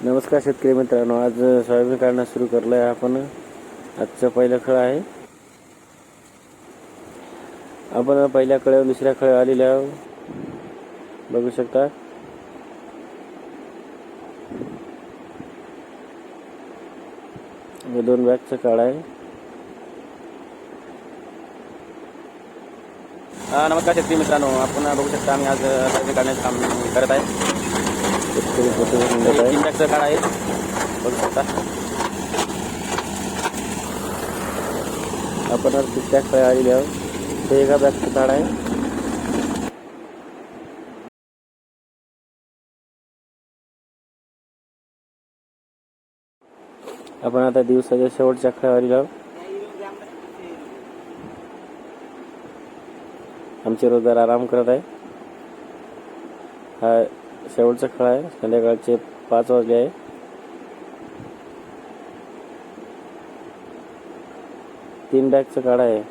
नमस्कार शेतकरी मित्रांनो, आज सोयाबीन काढणं सुरू करलं आहे आपण. आजचं पहिलं खळ आहे. आपण पहिल्या खळ्यावर दुसऱ्या खळ्यावर आलेले आहोत. बघू शकता. हे 2 बॅगचं काढ आहे. नमस्कार शेतकरी मित्रांनो, आपण बघू शकता आम्ही आज सोयाबीन काढण्याचं काम करत आहे. शेतकरी फोटो निघत आहे. 3 बॅगचं काढ आहे, बघू शकता. आपण आज तिसऱ्या खळ्यावर आलेले आहोत. हे एका बॅगचं काढ आहे. आपण आता दिवसाच्या शेवटच्या खळ्यावर आलेलो आहोत. आमचे रोजगार आराम करत आहे. हा शेवटचा खळा आहे. संध्याकाळचे 5 वाजले आहे. तीन बॅगचं काढ आहे.